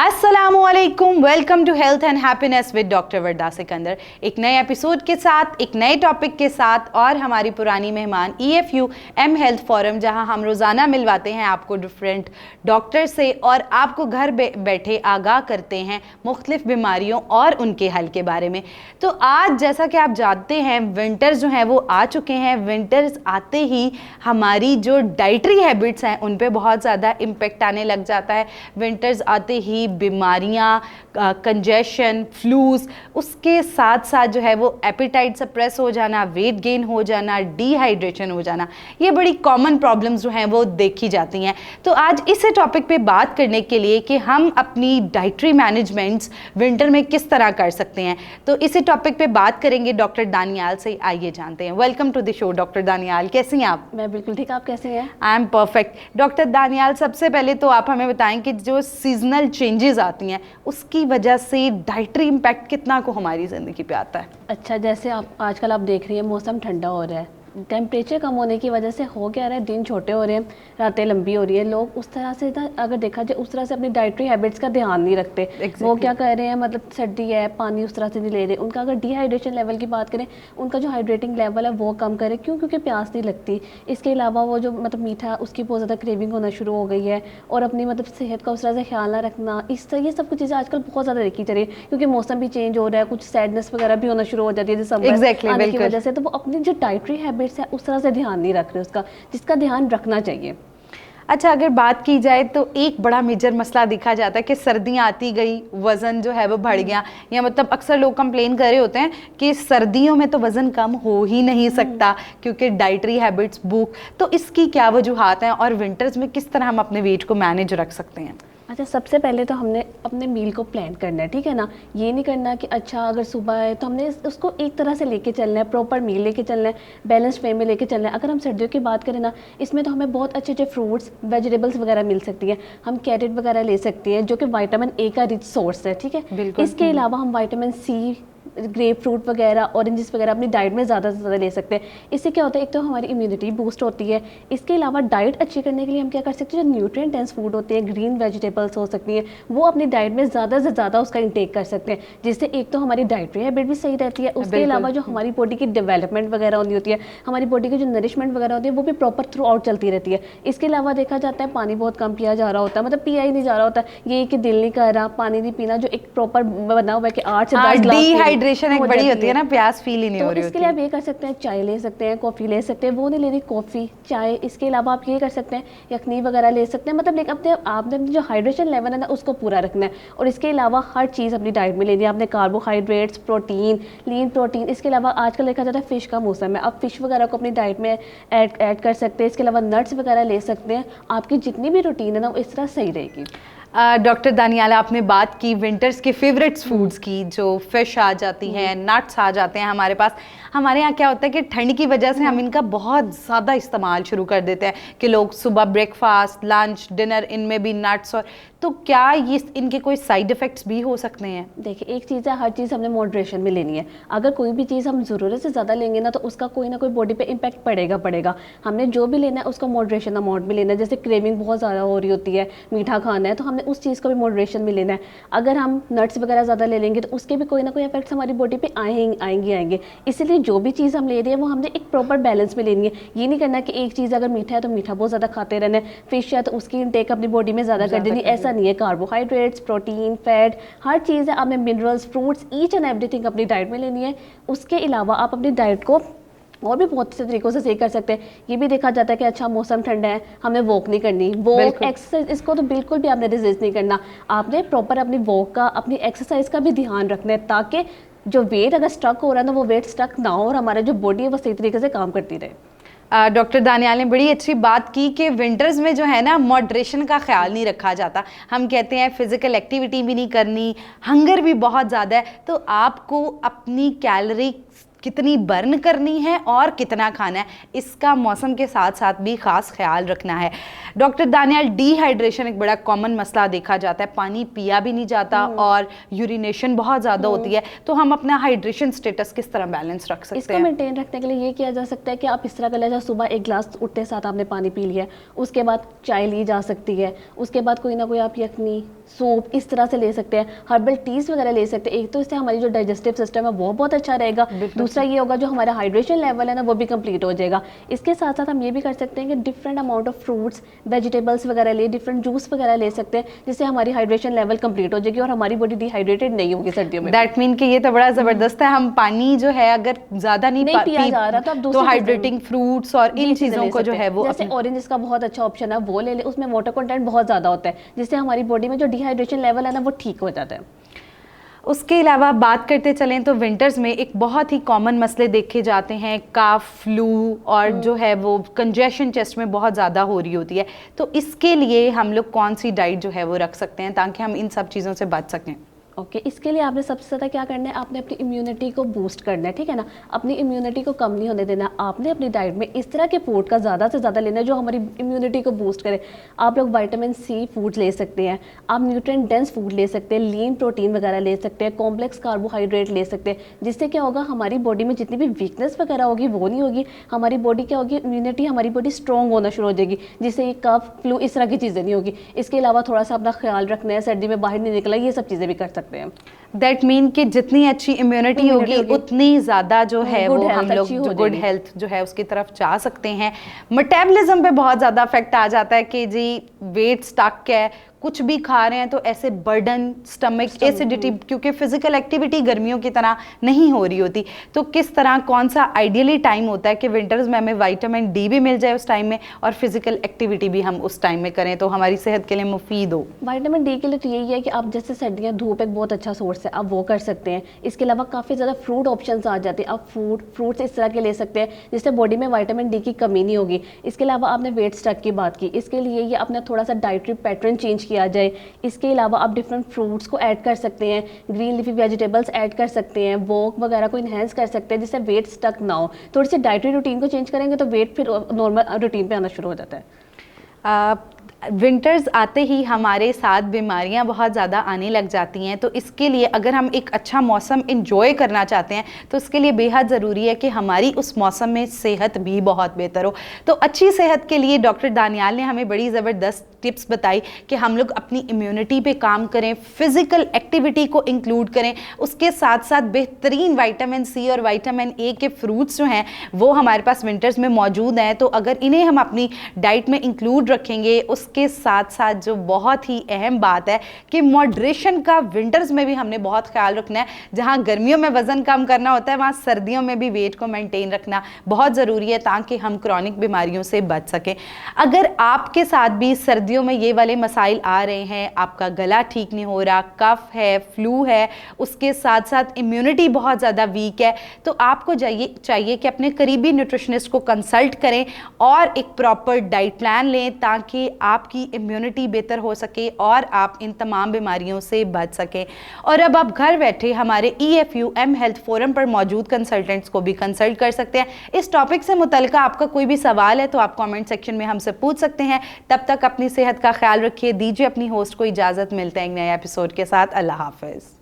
अस्सलामुअलैकुम, welcome to health and happiness with doctor Warda Sikandar. एक नए एपिसोड के साथ, एक नए टॉपिक के साथ और हमारी पुरानी मेहमान EFU एम हेल्थ फोरम, जहां हम रोज़ाना मिलवाते हैं आपको डिफरेंट डॉक्टर से और आपको घर बैठे आगाह करते हैं मुख्तलिफ बीमारियों और उनके हल के बारे में। तो आज जैसा कि आप जानते हैं, विंटर्स जो हैं वो आ चुके हैं। विंटर्स आते ही हमारी जो डाइटरी हैबिट्स हैं उन पे बहुत ज़्यादा इम्पेक्ट आने लग जाता है। विंटर्स आते ही बीमारियां, कंजेशन, फ्लूज, उसके साथ साथ जो है वो एपिटाइट सप्रेस हो जाना, वेट गेन हो जाना, डिहाइड्रेशन हो जाना, ये बड़ी कॉमन प्रॉब्लम्स जो हैं वो देखी जाती हैं। तो आज इस टॉपिक पे बात करने के लिए कि हम अपनी डाइटरी मैनेजमेंट्स विंटर में किस तरह कर सकते हैं, तो इसी टॉपिक पे बात करेंगे डॉक्टर दानियाल से। आइए जानते हैं। Welcome to the show doctor Daniyal, कैसी हैं आप? मैं बिल्कुल ठीक, आप कैसे हैं? I am perfect. Doctor Daniyal, सबसे पहले तो आप हमें बताएं कि जो सीजनल चेंजेस आती हैं उसकी वजह से डाइटरी इम्पैक्ट कितना को हमारी ज़िंदगी पे आता है? अच्छा, जैसे आप आजकल आप देख रही हैं मौसम ठंडा हो रहा है, टेम्परेचर कम होने की वजह से हो क्या रहा है, दिन छोटे हो रहे हैं, रातें लंबी हो रही है। लोग उस तरह से अगर देखा जाए उस तरह से अपनी डाइटरी हैबिट्स का ध्यान नहीं रखते। वो क्या कर रहे हैं, मतलब सर्दी है, पानी उस तरह से नहीं ले रहे। उनका अगर डिहाइड्रेशन लेवल की बात करें, उनका जो हाइड्रेटिंग लेवल है वो कम करें। क्यों? क्योंकि प्यास नहीं लगती। इसके अलावा वो जो मतलब मीठा, उसकी बहुत ज़्यादा क्रेविंग होना शुरू हो गई है। और अपनी मतलब सेहत का उस तरह से ख्याल ना रखना, इस तरह ये सब कुछ चीज़ें आजकल बहुत ज़्यादा देखी जा रही है। क्योंकि मौसम भी चेंज हो रहा है, कुछ सैडनेस वगैरह भी होना शुरू हो जाती है दिसंबर आने की वजह से। तो वो अपनी जो डाइटरी हैबिट्स है उस तरह से ध्यान नहीं रख रहे उसका, जिसका ध्यान रखना चाहिए। अच्छा, अगर बात की जाए तो एक बड़ा मेजर मसला देखा जाता है कि सर्दियाँ आती गई, वज़न जो है वो बढ़ गया, या मतलब अक्सर लोग कंप्लेन कर रहे होते हैं कि सर्दियों में तो वज़न कम हो ही नहीं सकता क्योंकि डाइटरी हैबिट्स, भूख। तो इसकी क्या वजूहात हैं और विंटर्स में किस तरह हम अपने वेट को मैनेज रख सकते हैं? अच्छा, सबसे पहले तो हमने अपने मील को प्लान करना है, ठीक है ना। ये नहीं करना कि अच्छा अगर सुबह है तो हमने उसको एक तरह से लेके चलना है, प्रॉपर मील लेके चलना है, बैलेंस्ड वे में लेके चलना है। अगर हम सर्दियों की बात करें ना, इसमें तो हमें बहुत अच्छे अच्छे फ्रूट्स, वेजिटेबल्स वगैरह मिल सकती है। हम कैरेट वगैरह ले सकती हैं जो कि विटामिन A का रिच सोर्स है, ठीक है। इसके अलावा हम विटामिन C, ग्रेप फ्रूट वगैरह, ऑरेंजेस वगैरह अपनी डाइट में ज़्यादा से ज़्यादा ले सकते हैं। इससे क्या होता है, एक तो हमारी इम्यूनिटी बूस्ट होती है। इसके अलावा डाइट अच्छी करने के लिए हम क्या कर सकते हैं, जो न्यूट्रिएंट डेंस फूड होते हैं, ग्रीन वेजिटेबल्स हो सकती हैं, वो अपनी डाइट में ज़्यादा से ज़्यादा उसका इंटेक कर सकते हैं, जिससे एक तो हमारी डाइटरी हैबिट भी सही रहती है। उसके अलावा जो हमारी बॉडी की डेवलपमेंट वगैरह होती है, हमारी बॉडी की जो नरिशमेंट वगैरह होती है, वो भी प्रॉपर थ्रू आउट चलती रहती है। इसके अलावा देखा जाता है पानी बहुत कम पिया जा रहा होता है, मतलब पिया ही नहीं जा रहा होता है। ये कि दिल नहीं कर रहा पानी नहीं पीना, जो एक प्रॉपर बना हुआ है कि 8 से 10 ग्लास डिहाइड्रेशन एक बड़ी होती है ना, प्यास फील ही नहीं हो रही होती। तो इसके लिए आप ये कर सकते हैं, चाय ले सकते हैं, कॉफ़ी ले सकते हैं। वो नहीं लेनी कॉफ़ी, चाय। इसके अलावा आप ये कर सकते हैं, यखनी वगैरह ले सकते हैं। मतलब अपने आपने जो हाइड्रेशन लेवल है ना उसको पूरा रखना है। और इसके अलावा हर चीज़ अपनी डाइट में लेनी है आपने, कार्बोहाइड्रेट्स, प्रोटीन, लीन प्रोटीन। इसके अलावा आजकल देखा जाता है फ़िश का मौसम है, आप फ़िश वगैरह को अपनी डाइट में ऐड कर सकते हैं। इसके अलावा नट्स वगैरह ले सकते हैं। आपकी जितनी भी रूटीन है ना वो इस तरह सही रहेगी। डॉक्टर दानियाल, आपने बात की विंटर्स के फेवरेट्स फूड्स की, जो फिश आ जाती हैं, नट्स आ जाते हैं हमारे पास। हमारे यहाँ क्या होता है कि ठंड की वजह से हम इनका बहुत ज़्यादा इस्तेमाल शुरू कर देते हैं कि लोग सुबह ब्रेकफास्ट, लंच, डिनर, इनमें भी नट्स। और तो क्या ये इनके कोई साइड इफ़ेक्ट्स भी हो सकते हैं? देखिए, एक चीज़ है, हर चीज़ हमने मॉडरेशन में लेनी है। अगर कोई भी चीज़ हम ज़रूरत से ज़्यादा लेंगे ना तो उसका कोई ना कोई बॉडी पे इम्पैक्ट पड़ेगा। हमने जो भी लेना है उसको मॉडरेशन अमाउंट में लेना है। जैसे क्रेविंग बहुत ज़्यादा हो रही होती है, मीठा खाना है, तो हमने उस चीज़ को भी मॉडरेशन में लेना है। अगर हम नट्स वगैरह ज़्यादा ले लेंगे तो उसके भी कोई ना कोई इफेक्ट्स हमारी बॉडी पे आएंगे। इसलिए जो भी चीज़ हम ले रहे हैं वो हमने एक प्रॉपर बैलेंस में लेनी है। ये नहीं करना कि एक चीज़ अगर मीठा है तो मीठा बहुत ज़्यादा खाते रहना है, फिश है तो उसकी इंटेक अपनी बॉडी में ज़्यादा कर देनी, ऐसा नहीं है। कार्बोहाइड्रेट्स, प्रोटीन, फैट, हर चीज़ है, आपने minerals, fruits, each and everything अपनी डाइट में लेनी है। उसके अलावा आप अपनी डाइट को और भी बहुत से तरीकों से सही कर सकते हैं। ये भी देखा जाता है कि अच्छा मौसम ठंडा है, हमें वॉक नहीं करनी, वॉक एक्सरसाइज, इसको तो बिल्कुल भी आपने रेजिस्ट नहीं करना। आपने प्रॉपर अपनी वॉक का, अपनी एक्सरसाइज का भी ध्यान रखना है, ताकि जो वेट अगर स्टक हो रहा है ना वो वेट स्टक ना हो और हमारा जो बॉडी है वो सही तरीके से काम करती रहे। डॉक्टर दानियाल ने बड़ी अच्छी बात की कि विंटर्स में जो है ना मॉडरेशन का ख्याल नहीं रखा जाता। हम कहते हैं फिजिकल एक्टिविटी भी नहीं करनी, हंगर भी बहुत ज़्यादा है, तो आपको अपनी कैलोरी कितनी बर्न करनी है और कितना खाना है, इसका मौसम के साथ साथ भी ख़ास ख्याल रखना है। डॉक्टर दानियाल, डिहाइड्रेशन एक बड़ा कॉमन मसला देखा जाता है, पानी पिया भी नहीं जाता और यूरिनेशन बहुत ज़्यादा होती है, तो हम अपना हाइड्रेशन स्टेटस किस तरह बैलेंस रख सकते इसको हैं? मेंटेन रखने के लिए ये किया जा सकता है कि आप इस तरह कर लें, सुबह एक गिलास उठते साथ आपने पानी पी लिया, उसके बाद चाय ली जा सकती है, उसके बाद कोई ना कोई आप यखनी, सूप इस तरह से ले सकते हैं, हर्बल टीज वगैरह ले सकते हैं। एक तो इससे हमारी जो डाइजेस्टिव सिस्टम है वो बहुत अच्छा रहेगा, दूसरा ये होगा जो हमारा हाइड्रेशन लेवल है ना वो भी कंप्लीट हो जाएगा। इसके साथ साथ हम ये भी कर सकते हैं कि different amount of fruits, vegetables वगैरह ले, डिफरेंट जूस वगैरह ले सकते हैं, जिससे हमारी हाइड्रेशन लेवल कंप्लीट हो जाएगी और हमारी बॉडी डिहाइड्रेटेड नहीं होगी सर्दियों में। दैट मीन कि ये तो बड़ा ज़बरदस्त है, हम पानी जो है अगर ज़्यादा नहीं पिया जा रहा तो हाइड्रेटिंग फ्रूट्स और इन चीज़ों को जो है वो, जैसे ऑरेंज का बहुत अच्छा ऑप्शन है, वो ले ले, उसमें वाटर कंटेंट बहुत ज़्यादा होता है, जिससे हमारी बॉडी में जो डिहाइड्रेशन लेवल है ना वो ठीक हो जाता है। उसके अलावा बात करते चलें तो विंटर्स में एक बहुत ही कॉमन मसले देखे जाते हैं, काफ, फ्लू और जो है वो कंजेशन चेस्ट में बहुत ज़्यादा हो रही होती है, तो इसके लिए हम लोग कौन सी डाइट जो है वो रख सकते हैं ताकि हम इन सब चीज़ों से बच सकें? ओके इसके लिए आपने सबसे ज़्यादा क्या करना है, आपने अपनी इम्यूनिटी को बूस्ट करना है, ठीक है ना, अपनी इम्यूनिटी को कम नहीं होने देना। आपने अपनी डाइट में इस तरह के फूड का ज़्यादा से ज़्यादा लेना है जो हमारी इम्यूनिटी को बूस्ट करे। आप लोग विटामिन सी फूड ले सकते हैं, आप न्यूट्रिएंट डेंस फूड ले सकते हैं, लीन प्रोटीन वगैरह ले सकते हैं, कॉम्प्लेक्स कार्बोहाइड्रेट ले सकते हैं, जिससे क्या होगा हमारी बॉडी में जितनी भी वीकनेस वगैरह होगी वो नहीं होगी, हमारी बॉडी क्या होगी, इम्यूनिटी हमारी बॉडी स्ट्रॉन्ग होना शुरू हो जाएगी, जिससे ये कफ, फ्लू इस तरह की चीज़ें नहीं होगी। इसके अलावा थोड़ा सा अपना ख्याल रखना है, सर्दी में बाहर नहीं निकला, ये सब चीज़ें भी कर सकते हैं। दैट मीन कि जितनी अच्छी इम्यूनिटी होगी उतनी ज़्यादा जो है वो हम लोग जो गुड हेल्थ जो है उसकी तरफ जा सकते हैं। मेटाबॉलिज्म पे बहुत ज़्यादा इफेक्ट आ जाता है कि जी वेट स्टक है, कुछ भी खा रहे हैं तो ऐसे बर्डन, स्टमक एसिडिटी, क्योंकि फिजिकल एक्टिविटी गर्मियों की तरह नहीं हो रही होती, तो किस तरह कौन सा आइडियली टाइम होता है कि विंटर्स में हमें विटामिन डी भी मिल जाए उस टाइम में और फिजिकल एक्टिविटी भी हम उस टाइम में करें तो हमारी सेहत के लिए मुफीद हो? विटामिन डी के लिए तो यही है कि आप जैसे सर्दियाँ, धूप एक बहुत अच्छा सोर्स है, आप वो कर सकते हैं। इसके अलावा काफ़ी ज़्यादा फ्रूट ऑप्शंस आ जाते हैं, आप फ्रूट्स इस तरह के ले सकते हैं जिससे बॉडी में विटामिन डी की कमी नहीं होगी। इसके अलावा आपने वेट स्टक की बात की, इसके लिए ये अपना थोड़ा सा डाइटरी पैटर्न चेंज किया जाए। इसके अलावा आप डिफरेंट फ्रूट्स को ऐड कर सकते हैं, ग्रीन लीफी वेजिटेबल्स ऐड कर सकते हैं, वॉक वगैरह को इन्हेंस कर सकते हैं जिससे वेट स्टक ना हो। थोड़ी सी डाइटरी रूटीन को चेंज करेंगे तो वेट फिर नॉर्मल रूटीन पे आना शुरू हो जाता है। विंटर्स आते ही हमारे साथ बीमारियां बहुत ज़्यादा आने लग जाती हैं, तो इसके लिए अगर हम एक अच्छा मौसम इंजॉय करना चाहते हैं तो इसके लिए बेहद ज़रूरी है कि हमारी उस मौसम में सेहत भी बहुत बेहतर हो। तो अच्छी सेहत के लिए डॉक्टर दानियाल ने हमें बड़ी ज़बरदस्त टिप्स बताई कि हम लोग अपनी इम्यूनिटी पे काम करें, फिज़िकल एक्टिविटी को इंक्लूड करें, उसके साथ साथ बेहतरीन विटामिन सी और विटामिन ए के फ्रूट्स जो हैं वो हमारे पास विंटर्स में मौजूद हैं, तो अगर इन्हें हम अपनी डाइट में इंक्लूड रखेंगे, उसके साथ साथ जो बहुत ही अहम बात है कि मॉडरेशन का विंटर्स में भी हमने बहुत ख्याल रखना है। जहां गर्मियों में वज़न कम करना होता है वहां सर्दियों में भी वेट को मेंटेन रखना बहुत ज़रूरी है ताकि हम क्रॉनिक बीमारियों से बच सकें। अगर आपके साथ भी सर्दियों में ये वाले मसाइल आ रहे हैं, आपका गला ठीक नहीं हो रहा, कफ है, फ्लू है, उसके साथ साथ इम्यूनिटी बहुत ज़्यादा वीक है, तो आपको चाहिए कि अपने करीबी न्यूट्रिशनिस्ट को कंसल्ट करें और एक प्रॉपर डाइट प्लान लें ताकि आपकी इम्यूनिटी बेहतर हो सके और आप इन तमाम बीमारियों से बच सकें। और अब आप घर बैठे हमारे EFU M हेल्थ फोरम पर मौजूद कंसल्टेंट्स को भी कंसल्ट कर सकते हैं। इस टॉपिक से मुतल्लिका आपका कोई भी सवाल है तो आप कमेंट सेक्शन में हमसे पूछ सकते हैं। तब तक अपनी सेहत का ख्याल रखिए, दीजिए अपनी होस्ट को इजाज़त, मिलते हैं एक नए एपिसोड के साथ। अल्लाह हाफ़िज़।